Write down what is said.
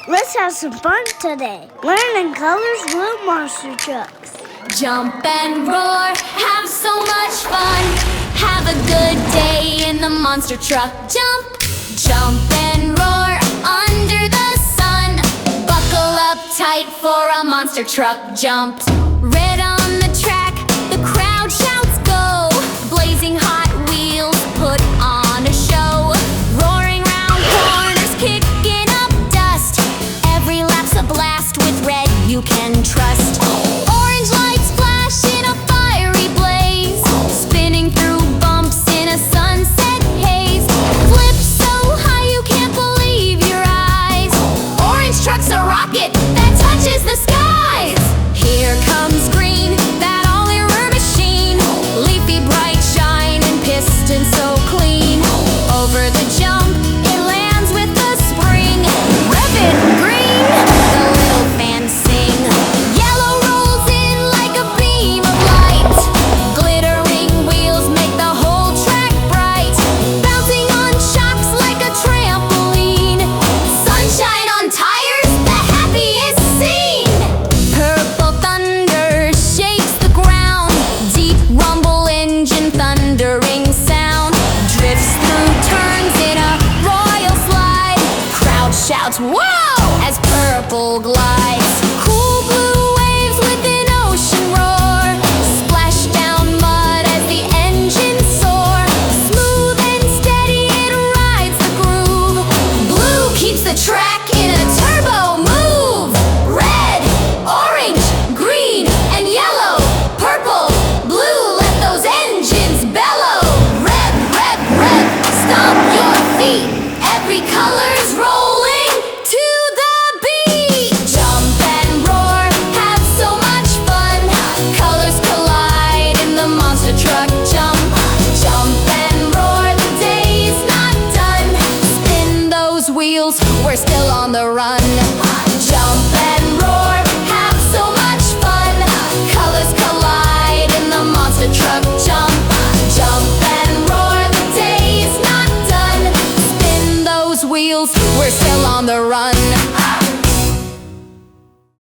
Let's have some fun today. Learning colors with monster trucks. Jump and roar, have so much fun. Have a good day in the monster truck. Jump, jump and roar under the sun. Buckle up tight for a monster truck jump. Red on the track, the crowd shouts go. Blazing hot wheels put on a show. Roaring round corners, kicking up dust. Every lap's a blast with red you can trust. Orange lights flash in a fiery blaze. Spinning through bumps in a sunset haze. Flip so high you can't believe your eyes. Orange truck's a rocket that touches the skies. Here comes green, that Ollie machine. Leafy bright shine and piston so clean. Over the jump, it lands with a spring. Rev it, green, the little fans sing. Yellow rolls in like a beam of light. Glittering wheels make the whole track bright. Bouncing on shocks like a trampoline. Sunshine on tires, the happiest scene. Purple thunder shakes the ground. Deep rumble engine thundering sound. Drifts through turns in a royal slide. Crowd shouts whoa as purple glides. Cool blue waves with an ocean roar. Splash down mud as the engines soar. Smooth and steady it rides the groove. Blue keeps the track in a turbo move. Red, orange, green, and yellow. Purple, blue, let those engines bellow. Rev, rev, rev, stomp your feet. Every color's rolling to the beat. Jump and roar, have so much fun. Colors collide in the monster truck jump. Jump and roar, the day's not done. Spin those wheels, we're still on the run. Jump and roar, have so much fun. Colors collide in the monster truck jump. Jump and roar, the day's not done. Spin those wheels, we're still on the run.